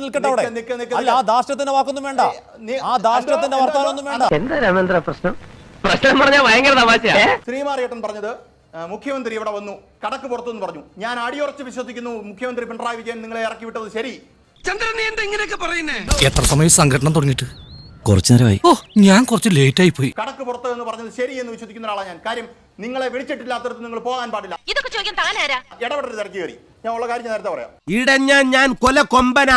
നിൽക്കട്ടെ അവിടെ. അല്ല, ആ ധാർഷ്ട്യത്തിന്റെ വാക്കൊന്നും വേണ്ട, ആ ധാർഷ്ട്യത്തിന്റെ വർത്താനൊന്നും വേണ്ട. എന്താ രാമേന്ദ്ര പ്രശ്നം? പ്രശ്നം പറഞ്ഞാൽ ഭയങ്കര തമാശയാ. ശ്രീമാറിയേട്ടൻ പറഞ്ഞത് മുഖ്യമന്ത്രി ഇവിടെ വന്നു, കടക്ക് പുറത്തുനിന്ന് പറഞ്ഞു. ഞാൻ അടിയുറച്ച് വിശ്വസിക്കുന്നു മുഖ്യമന്ത്രി പിണറായി വിജയൻ നിങ്ങളെ ഇറക്കി വിട്ടത് ശരി. ചന്ദ്രൻ, നീ എന്താ ഇങ്ങനെയൊക്കെ പറയുന്നേ? എത്ര സമയം സംഘടന തുടങ്ങിയിട്ട്? കുറച്ചു നേരമായി. ഓ, ഞാൻ കുറച്ച് ലേറ്റ് ആയി പോയി. കടക്ക് പുറത്ത് എന്ന് പറഞ്ഞത് ശരി എന്ന് വിശ്വസിക്കുന്ന ഒരാളാണ് ഞാൻ. കാര്യം നിങ്ങളെ വിളിച്ചിട്ടില്ലാത്തടത്ത് നിങ്ങൾ പോകാൻ പാടില്ല. ഇതൊക്കെ ചോദിക്കാൻ താനാരാ? ഇടപെടൽ തിരക്കി കയറി. ഞാൻ ഉള്ള കാര്യം നേരത്തെ പറയാം. ഇടഞ്ഞ ഞാൻ കൊല കൊമ്പൻ.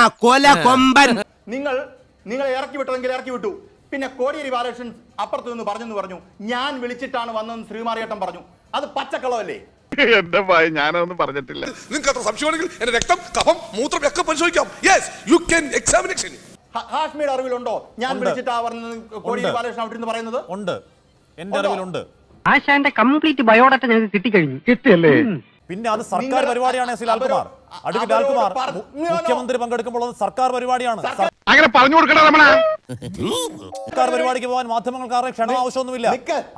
നിങ്ങളെ ഇറക്കി വിട്ടതെങ്കിൽ ഇറക്കി വിട്ടു. പിന്നെ കോടിയേരി ബാലകൃഷ്ണൻ അപ്പുറത്ത് നിന്ന് പറഞ്ഞു ഞാൻ വിളിച്ചിട്ടാണ് വന്നതെന്ന് ശ്രീമാറിയേട്ടൻ പറഞ്ഞു. അത് പച്ചക്കളവല്ലേ? എന്റെ ഭയ ഞാനൊന്നും പറഞ്ഞിട്ടില്ല. നിങ്ങൾക്ക് അത്ര സംശയമാണെങ്കിൽ എന്റെ രക്തം, കഫം, മൂത്രം ഒക്കെ പരിശോധിക്കാം. Yes, you can examination. ഹാഷ്മിയുടെ അറിവിലുണ്ടോ ഞാൻ വിളിച്ചിട്ടാ പറഞ്ഞത് കോടിയേരി ബാലകൃഷ്ണൻ അവിടെ നിന്ന് പറയുന്നത്? ഉണ്ട്, എന്റെ അറിവിലുണ്ട്. ആശാന്റെ കംപ്ലീറ്റ് ബയോഡാറ്റ ഞങ്ങൾക്ക് കിട്ടിക്കഴിഞ്ഞു. കിട്ടിയല്ലേ? പിന്നെ അത് സർക്കാർ പരിപാടിയാണ്. ലാൽകുമാർ, അഡ്വക്കേറ്റ് ലാൽകുമാർ, മുഖ്യമന്ത്രി പങ്കെടുക്കുമ്പോൾ അത് സർക്കാർ പരിപാടിയാണ്. അങ്ങനെ പറഞ്ഞു കൊടുക്കണ രമണ. സർക്കാർ പരിപാടിക്ക് പോകാൻ മാധ്യമങ്ങൾക്ക് ക്ഷണം ആവശ്യമൊന്നുമില്ല.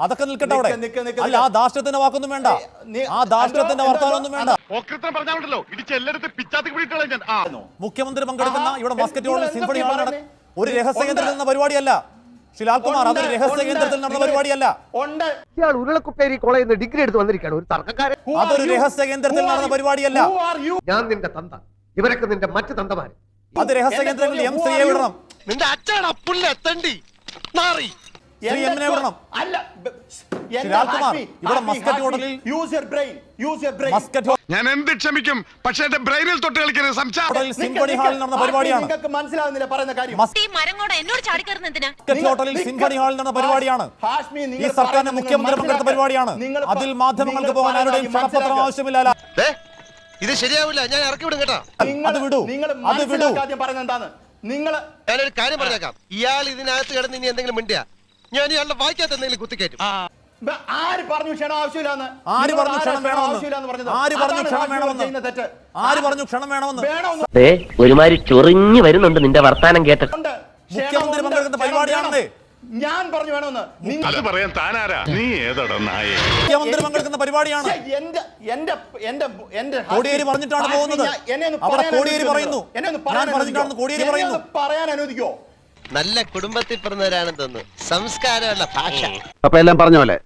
അതൊക്കെ നിൽക്കട്ടെ അവിടെ. അല്ല, ആ ധാർഷ്ട്യത്തിന്റെ വാക്കൊന്നും വേണ്ട, ആ ധാർഷ്ട്യത്തിന്റെ വർത്താനൊന്നും വേണ്ട. മുഖ്യമന്ത്രി പങ്കെടുക്കുന്ന ഇവിടെ മസ്കറ്റ് ഹോളിൽ സിംഫണി ഹാൾ ഒരു രഹസ്യ കേന്ദ്രത്തിൽ നിന്ന പരിപാടിയല്ല ലാൽകുമാർ. അതൊരു രഹസ്യ കേന്ദ്രത്തിൽ നടന്ന പരിപാടിയല്ല. ഇയാൾ ഉരുളക്കുപ്പേരി കോളേജിൽ നിന്ന് ഡിഗ്രി എടുത്ത് വന്നിരിക്കുകയാണ്. ഒരു തർക്കക്കാരൻ. അതൊരു രഹസ്യ കേന്ദ്രത്തിൽ നടന്ന പരിപാടിയല്ല. ഞാൻ നിന്റെ തന്ത, ഇവരൊക്കെ നിന്റെ മറ്റു തന്തമാര്. അത് രഹസ്യ കേന്ദ്രങ്ങളിൽ എം ശ്രീയെ വിടണം. നിന്റെ അച്ഛനാ പുല്ല എത്തണ്ടി മാറി. ശ്രീ എമ്മിനെ വിടണം. ലാൽകുമാർ, ഇവിടെ മസ്കറ്റ് ഹോട്ടലിൽ ഞാൻ എന്ത് ക്ഷമിക്കും, പക്ഷെ എന്റെ ബ്രെയിനിൽ തൊട്ട് കളിക്കരുത്. സംശയം സിംഫണി ഹാളിൽ നടന്ന പരിപാടിയാണ്. നിങ്ങൾക്ക് മനസ്സിലാവുന്നില്ല പറയുന്ന കാര്യം. മസ്കറ്റ് ഹോട്ടലിൽ സിംഫണി ഹാളിൽ നടന്ന പരിപാടിയാണ്. ഈ സർക്കാരിന്റെ മുഖ്യമന്ത്രി പങ്കെടുത്ത പരിപാടിയാണ്. അതിൽ മാധ്യമങ്ങൾക്ക് പോകാൻ ആരുടെയും ക്ഷണപത്രം ആവശ്യമില്ല. ഇത് ശരിയാവില്ല, ഞാൻ ഇറക്കി വിടും കേട്ടോ. അത് വിടൂ, അത് വിടൂ. ഞാനൊരു കാര്യം പറഞ്ഞേക്കാം. ഇയാൾ ഇതിനകത്ത് കിടന്ന് ഇനി എന്തെങ്കിലും മിണ്ടിയാ ഞാൻ ഇയാളുടെ വായിക്കാത്ത എന്തെങ്കിലും കുത്തിക്കയറ്റും. ആര് പറഞ്ഞു ക്ഷണം ആവശ്യമില്ലാന്ന്? ആര് പറഞ്ഞു ക്ഷണം വേണമെന്ന്? ആര് പറഞ്ഞു ക്ഷണം വേണമെന്ന്? ആര് പറഞ്ഞു ക്ഷണം വേണമെന്ന്? ഒരുമാതിരി ചൊറിഞ്ഞു വരുന്നുണ്ട് നിന്റെ വർത്താനം കേട്ടിട്ട്. മുഖ്യമന്ത്രി പങ്കെടുക്കുന്ന പരിപാടിയാണെന്നേ ഞാൻ പറഞ്ഞു വേണമെന്ന്. അത് പറയാൻ താനാരാ? നീ ഏതടാ നായേ? മുഖ്യമന്ത്രി പങ്കെടുക്കുന്ന പരിപാടിയാണ്. കോടിയേരി പറഞ്ഞിട്ടാണ് പോകുന്നത്. അവിടെ കോടിയേരി പറയുന്നു, ഞാൻ പറഞ്ഞിട്ടാണെന്ന് കോടിയേരി പറയുന്നു. പറയാൻ അനുവദിക്കോ? നല്ല കുടുംബത്തിൽ പിറന്നവരാണെന്ന് തോന്നുന്നു. സംസ്കാരമുള്ള ഭാഷ. അപ്പൊ എല്ലാം പറഞ്ഞ പോലെ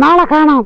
നാളെ കാണാം.